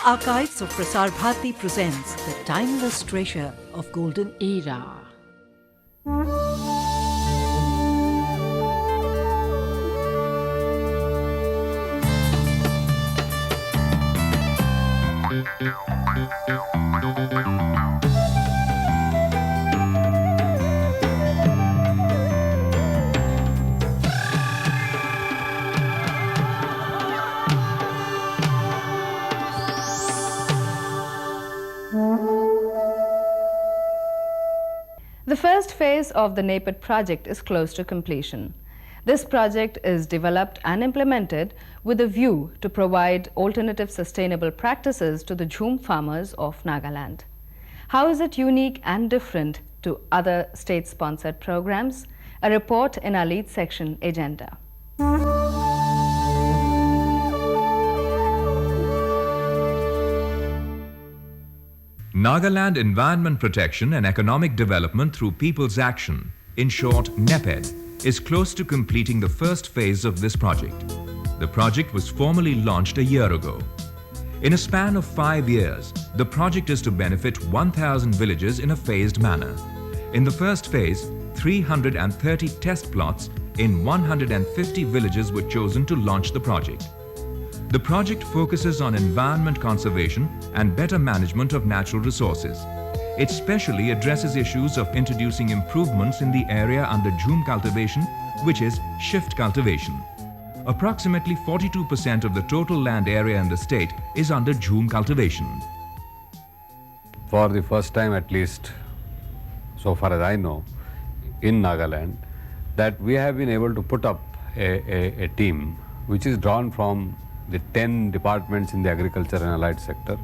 Archives of Prasar Bharati presents the timeless treasure of golden era. The first phase of the NEPED project is close to completion. This project is developed and implemented with a view to provide alternative sustainable practices to the Jhum farmers of Nagaland. How is it unique and different to other state-sponsored programs? A report in our lead section agenda. Nagaland Environment Protection and Economic Development through People's Action, in short NEPED, is close to completing the first phase of this project. The project was formally launched a year ago. In a span of 5 years, the project is to benefit 1,000 villages in a phased manner. In the first phase, 330 test plots in 150 villages were chosen to launch the project. The project focuses on environment conservation and better management of natural resources. It specially addresses issues of introducing improvements in the area under Jhum cultivation, which is shift cultivation. Approximately 42% of the total land area in the state is under Jhum cultivation. For the first time, at least so far as I know, in Nagaland, that we have been able to put up a team which is drawn from the 10 departments in the agriculture and allied sector,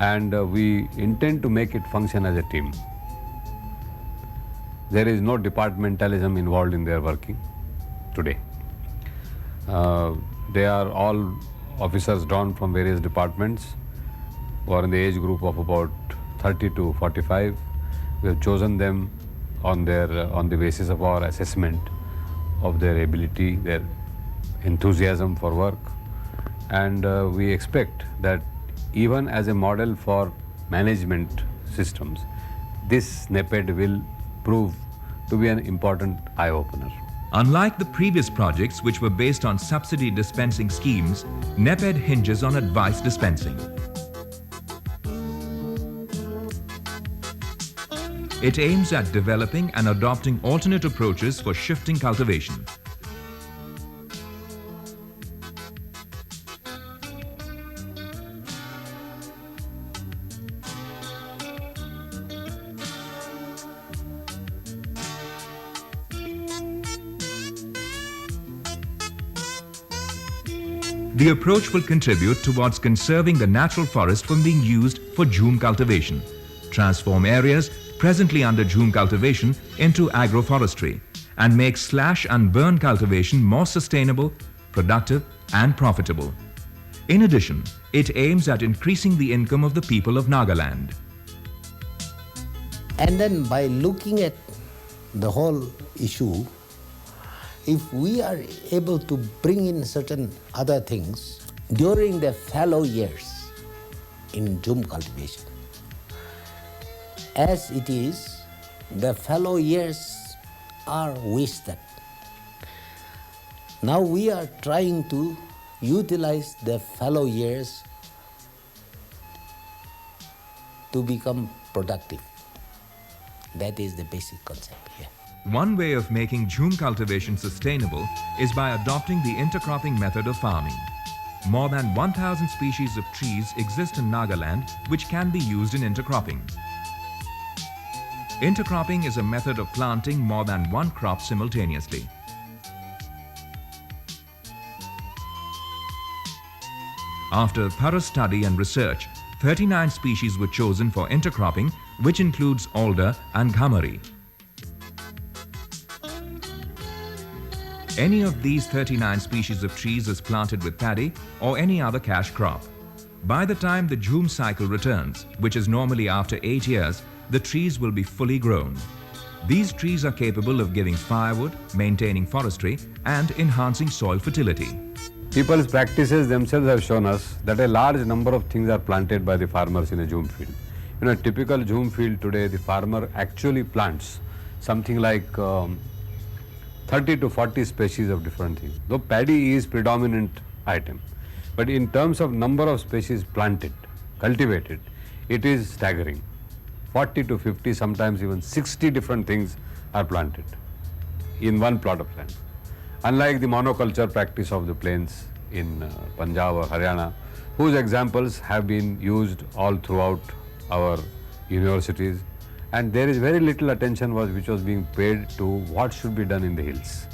and we intend to make it function as a team. There is no departmentalism involved in their working today. They are all officers drawn from various departments who are in the age group of about 30 to 45. We have chosen them on the basis of our assessment of their ability, their enthusiasm for work. And we expect that even as a model for management systems, this NEPED will prove to be an important eye-opener. Unlike the previous projects which were based on subsidy dispensing schemes, NEPED hinges on advice dispensing. It aims at developing and adopting alternate approaches for shifting cultivation. The approach will contribute towards conserving the natural forest from being used for Jhum cultivation, transform areas presently under Jhum cultivation into agroforestry, and make slash and burn cultivation more sustainable, productive, and profitable. In addition, it aims at increasing the income of the people of Nagaland. And then by looking at the whole issue, if we are able to bring in certain other things during the fallow years in Jhum cultivation, as it is, the fallow years are wasted. Now we are trying to utilize the fallow years to become productive. That is the basic concept here. One way of making Jhum cultivation sustainable is by adopting the intercropping method of farming. More than 1,000 species of trees exist in Nagaland which can be used in intercropping. Intercropping is a method of planting more than one crop simultaneously. After thorough study and research, 39 species were chosen for intercropping, which includes alder and ghamari. Any of these 39 species of trees is planted with paddy or any other cash crop. By the time the Jhum cycle returns, which is normally after 8 years, the trees will be fully grown. These trees are capable of giving firewood, maintaining forestry, and enhancing soil fertility. people's practices themselves have shown us that a large number of things are planted by the farmers in a jhum field. You know, a typical jhum field today, the farmer actually plants something like 30 to 40 species of different things. Though paddy is predominant item, but in terms of number of species planted, cultivated, it is staggering. 40 to 50, sometimes even 60 different things are planted in one plot of land. Unlike the monoculture practice of the plains in Punjab or Haryana, whose examples have been used all throughout our universities, and there is very little attention which was being paid to what should be done in the hills.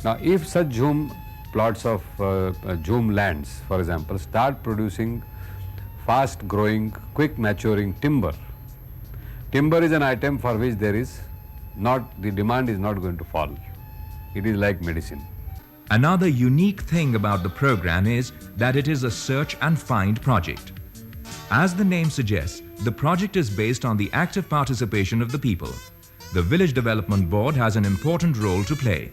Now, if such jhum plots of jhum lands, for example, start producing fast growing, quick maturing timber, timber is an item for which the demand is not going to fall. It is like medicine. Another unique thing about the program is that it is a search and find project. As the name suggests, the project is based on the active participation of the people. The Village Development Board has an important role to play.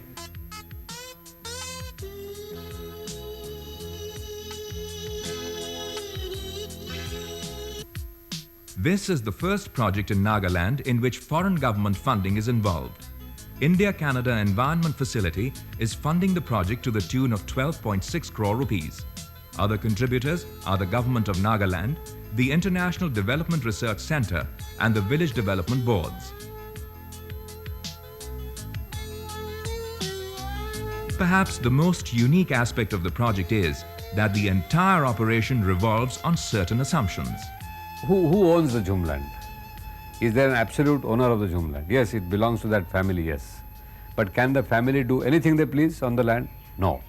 This is the first project in Nagaland in which foreign government funding is involved. India-Canada Environment Facility is funding the project to the tune of 12.6 crore rupees. Other contributors are the Government of Nagaland, the International Development Research Centre and the Village Development Boards. Perhaps the most unique aspect of the project is that the entire operation revolves on certain assumptions. Who owns the jhum land? Is there an absolute owner of the jhum land? Yes, it belongs to that family, yes. But can the family do anything they please on the land? No.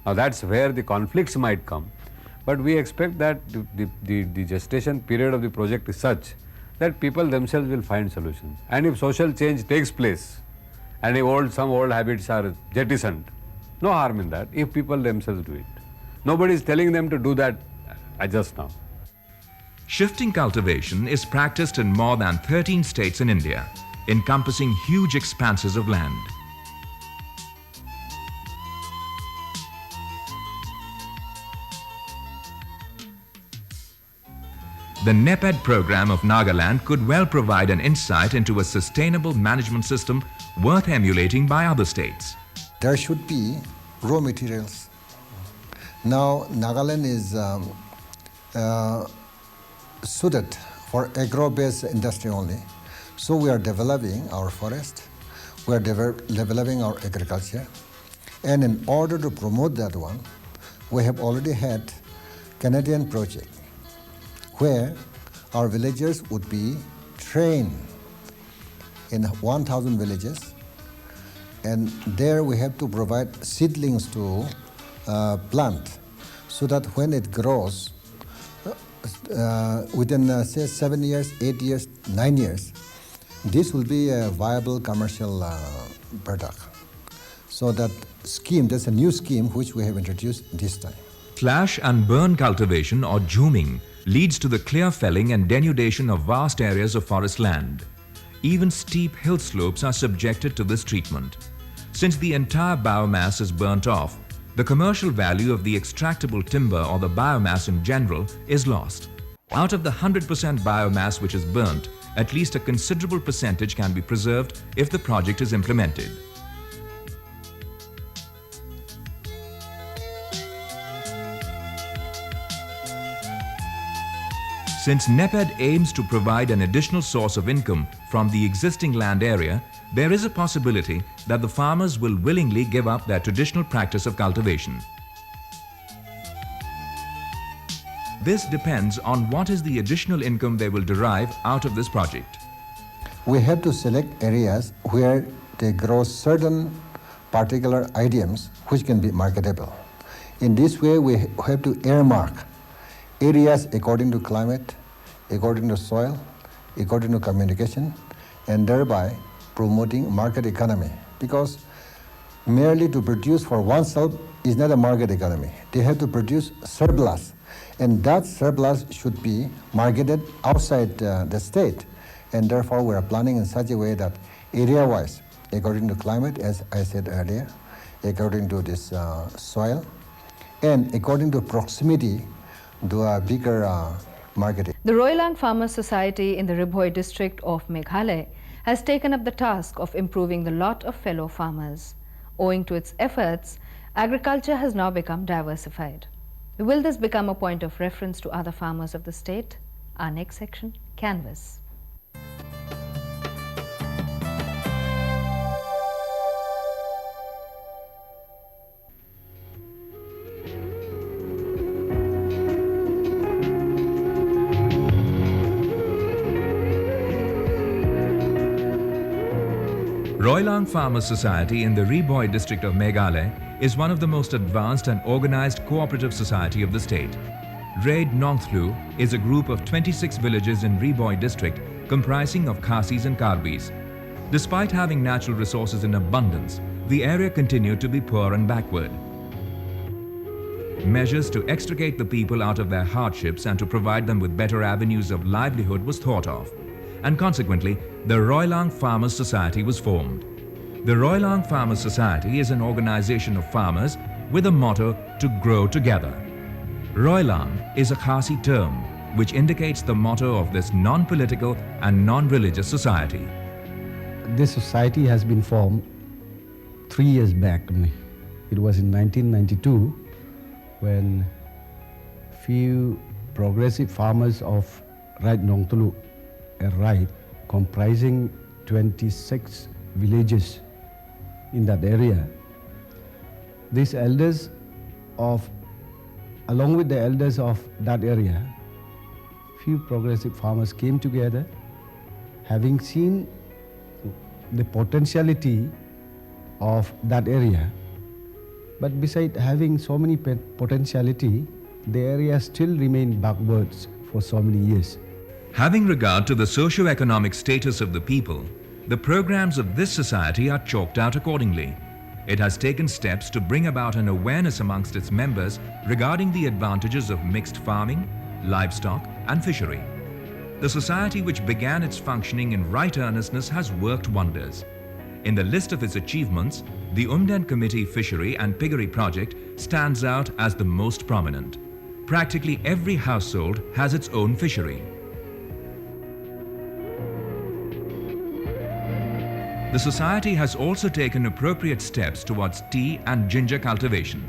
Now that's where the conflicts might come. But we expect that the gestation period of the project is such that people themselves will find solutions. And if social change takes place and if some old habits are jettisoned, no harm in that if people themselves do it. Nobody is telling them to do that just now. Shifting cultivation is practiced in more than 13 states in India, encompassing huge expanses of land. The NEPED program of Nagaland could well provide an insight into a sustainable management system worth emulating by other states. There should be raw materials. Now, Nagaland is suited for agro-based industry only. So we are developing our forest, we are developing our agriculture, and in order to promote that one, we have already had Canadian project where our villagers would be trained in 1,000 villages, and there we have to provide seedlings to plant so that when it grows, within say 7 years, 8 years, 9 years, this will be a viable commercial product. So that scheme, that's a new scheme which we have introduced this time. Slash and burn cultivation or jhuming leads to the clear felling and denudation of vast areas of forest land. Even steep hill slopes are subjected to this treatment. Since the entire biomass is burnt off, the commercial value of the extractable timber or the biomass in general is lost. Out of the 100% biomass which is burnt, at least a considerable percentage can be preserved if the project is implemented. Since NEPED aims to provide an additional source of income from the existing land area, there is a possibility that the farmers will willingly give up their traditional practice of cultivation. This depends on what is the additional income they will derive out of this project. We have to select areas where they grow certain particular items which can be marketable. In this way, we have to earmark areas according to climate, according to soil, according to communication, and thereby promoting market economy. Because merely to produce for oneself is not a market economy. They have to produce surplus, and that surplus should be marketed outside the state. And therefore, we are planning in such a way that area-wise, according to climate, as I said earlier, according to this soil, and according to proximity, do a bigger marketing. The Roilang Farmers Society in the Ribhoi district of Meghalaya has taken up the task of improving the lot of fellow farmers. Owing to its efforts, agriculture has now become diversified. Will this become a point of reference to other farmers of the state? Our next section, Canvas. Roilang Farmers Society in the Ribhoi district of Meghalaya is one of the most advanced and organized cooperative society of the state. Raid Nongthlu is a group of 26 villages in Ribhoi district comprising of Khasis and Karbis. Despite having natural resources in abundance, the area continued to be poor and backward. Measures to extricate the people out of their hardships and to provide them with better avenues of livelihood was thought of, and consequently, the Roilang Farmers Society was formed. The Roilang Farmers Society is an organization of farmers with a motto to grow together. Roilang is a Khasi term which indicates the motto of this non-political and non-religious society. This society has been formed 3 years back. It was in 1992 when few progressive farmers of Raid Nongthlu, a Raid comprising 26 villages in that area. These elders along with the elders of that area, few progressive farmers came together, having seen the potentiality of that area. But besides having so many potentiality, the area still remained backwards for so many years. Having regard to the socio-economic status of the people, the programs of this society are chalked out accordingly. It has taken steps to bring about an awareness amongst its members regarding the advantages of mixed farming, livestock and fishery. The society, which began its functioning in right earnestness, has worked wonders. In the list of its achievements, the Umden Committee Fishery and Piggery Project stands out as the most prominent. Practically every household has its own fishery. The society has also taken appropriate steps towards tea and ginger cultivation.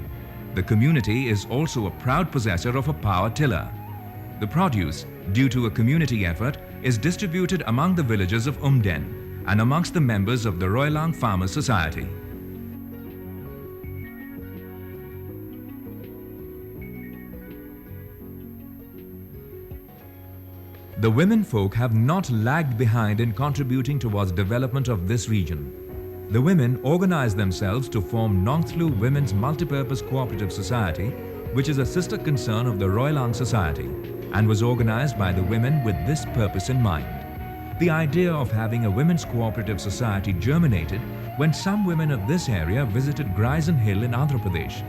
The community is also a proud possessor of a power tiller. The produce, due to a community effort, is distributed among the villagers of Umden and amongst the members of the Roilang Farmers Society. The women folk have not lagged behind in contributing towards development of this region. The women organized themselves to form Nongthlu Women's Multipurpose Cooperative Society, which is a sister concern of the Roilang Society, and was organized by the women with this purpose in mind. The idea of having a women's cooperative society germinated when some women of this area visited Grison Hill in Andhra Pradesh.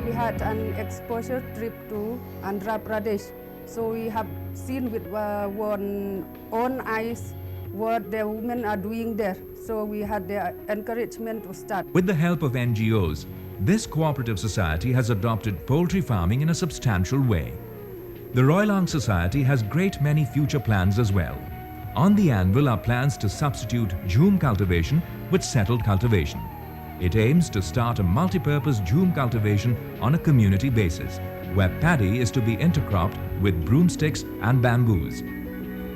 We had an exposure trip to Andhra Pradesh. So we have seen with one own eyes what the women are doing there. So we had the encouragement to start. With the help of NGOs, this cooperative society has adopted poultry farming in a substantial way. The Roilang Society has great many future plans as well. On the anvil are plans to substitute jhum cultivation with settled cultivation. It aims to start a multi-purpose jhum cultivation on a community basis, where paddy is to be intercropped with broomsticks and bamboos.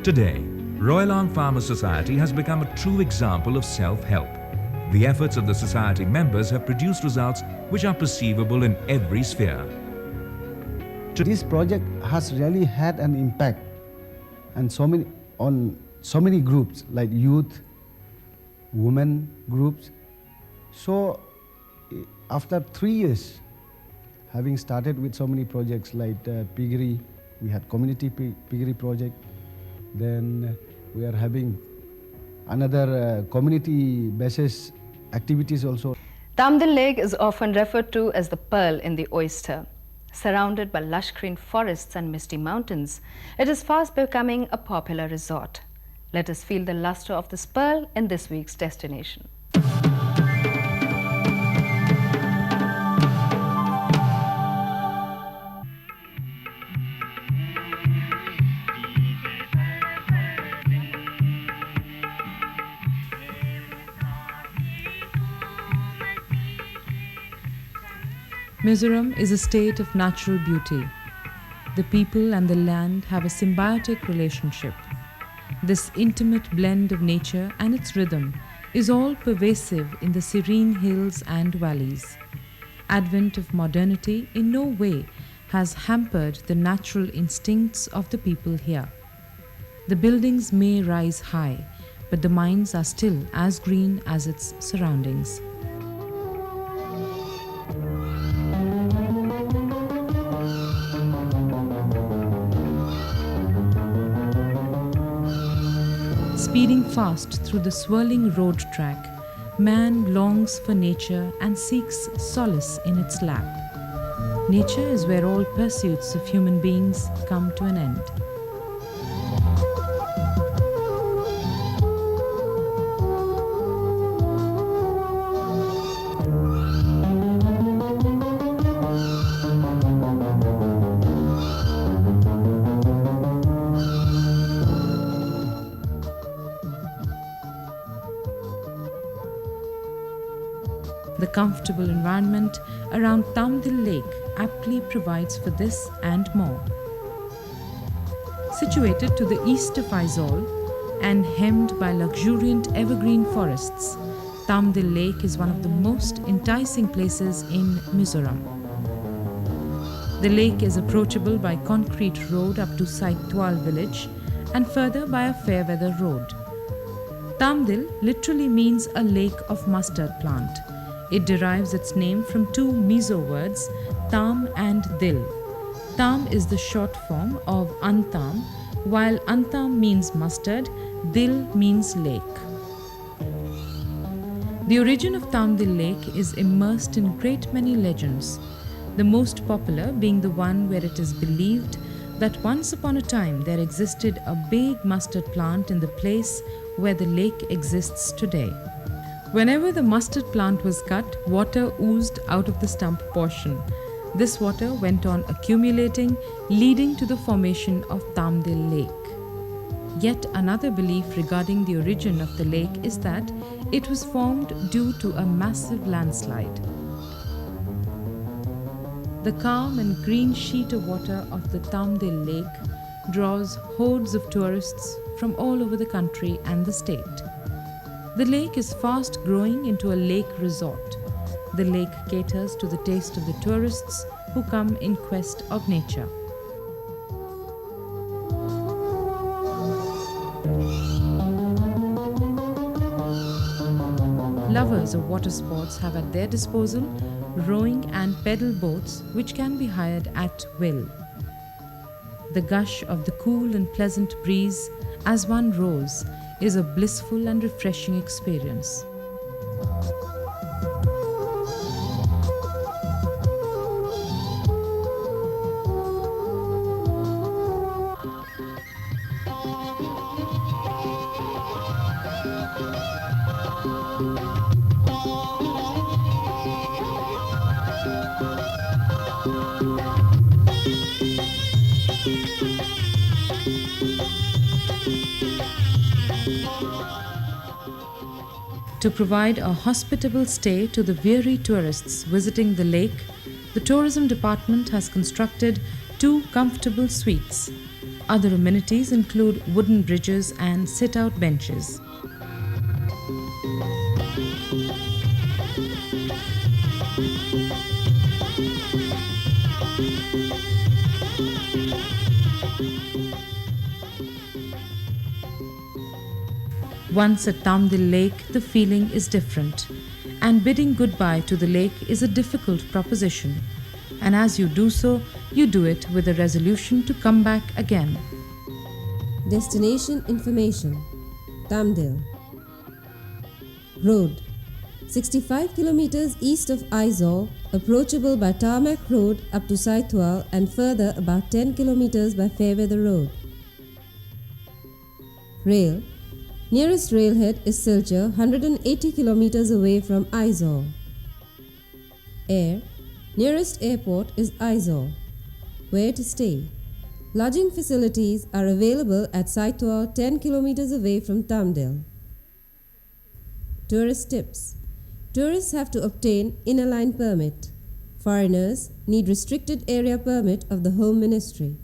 Today, Roilang Farmers Society has become a true example of self-help. The efforts of the society members have produced results which are perceivable in every sphere. This project has really had an impact on so many groups like youth, women groups. So after 3 years, having started with so many projects like piggery, we had community piggery project, then we are having another community basis activities also. Tamdil Lake is often referred to as the pearl in the oyster. Surrounded by lush green forests and misty mountains, it is fast becoming a popular resort. Let us feel the luster of this pearl in this week's destination. Mizoram is a state of natural beauty. The people and the land have a symbiotic relationship. This intimate blend of nature and its rhythm is all pervasive in the serene hills and valleys. Advent of modernity in no way has hampered the natural instincts of the people here. The buildings may rise high, but the minds are still as green as its surroundings. Speeding fast through the swirling road track, man longs for nature and seeks solace in its lap. Nature is where all pursuits of human beings come to an end. The comfortable environment around Tamdil Lake aptly provides for this and more. Situated to the east of Aizawl and hemmed by luxuriant evergreen forests, Tamdil Lake is one of the most enticing places in Mizoram. The lake is approachable by concrete road up to Saitwal village and further by a fair weather road. Tamdil literally means a lake of mustard plant. It derives its name from two Mizo words, Tam and Dil. Tam is the short form of Antam, while Antam means mustard, Dil means lake. The origin of Tamdil Lake is immersed in great many legends, the most popular being the one where it is believed that once upon a time there existed a big mustard plant in the place where the lake exists today. Whenever the mustard plant was cut, water oozed out of the stump portion. This water went on accumulating, leading to the formation of Tamdil Lake. Yet another belief regarding the origin of the lake is that it was formed due to a massive landslide. The calm and green sheet of water of the Tamdil Lake draws hordes of tourists from all over the country and the state. The lake is fast growing into a lake resort. The lake caters to the taste of the tourists who come in quest of nature. Lovers of water sports have at their disposal rowing and pedal boats which can be hired at will. The gush of the cool and pleasant breeze as one rows is a blissful and refreshing experience. To provide a hospitable stay to the weary tourists visiting the lake, the tourism department has constructed 2 comfortable suites. Other amenities include wooden bridges and sit-out benches. Once at Tamdil Lake, the feeling is different, and bidding goodbye to the lake is a difficult proposition. And as you do so, you do it with a resolution to come back again. Destination information: Tamdil. Road: 65 kilometers east of Aizawl, approachable by tarmac road up to Saitwal and further about 10 kilometers by Fairweather Road. Rail: nearest railhead is Silchar, 180 kilometers away from Aizawl. Air: nearest airport is Aizawl. Where to stay? Lodging facilities are available at Saitwal, 10 kilometers away from Tamdil. Tourist tips: tourists have to obtain inner line permit. Foreigners need restricted area permit of the Home Ministry.